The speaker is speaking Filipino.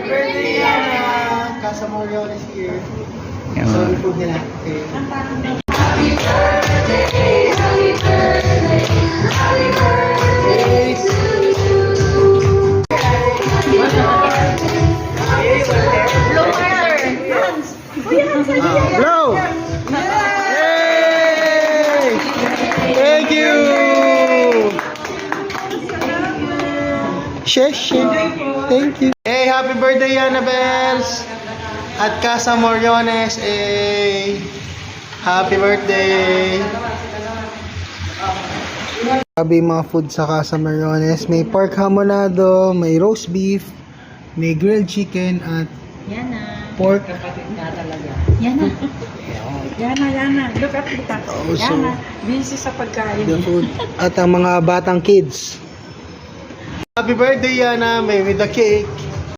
birthday, Yana! Casa Morion is here. So, food nila. Okay. Happy birthday, happy birthday, happy birthday to you. Blow! Yay! Thank you! Shesh, thank you. Hey, happy birthday, Annabels! At Casa Moriones, hey! Happy birthday! Sabi mga food sa Casa Moriones, may pork hamonado, may roast beef, may grilled chicken at pork. Yana. Yana. Look at the tax. Also, Yana. Busy sa pagkain. the food. At ang mga batang kids. Happy birthday, Yana! May with the cake.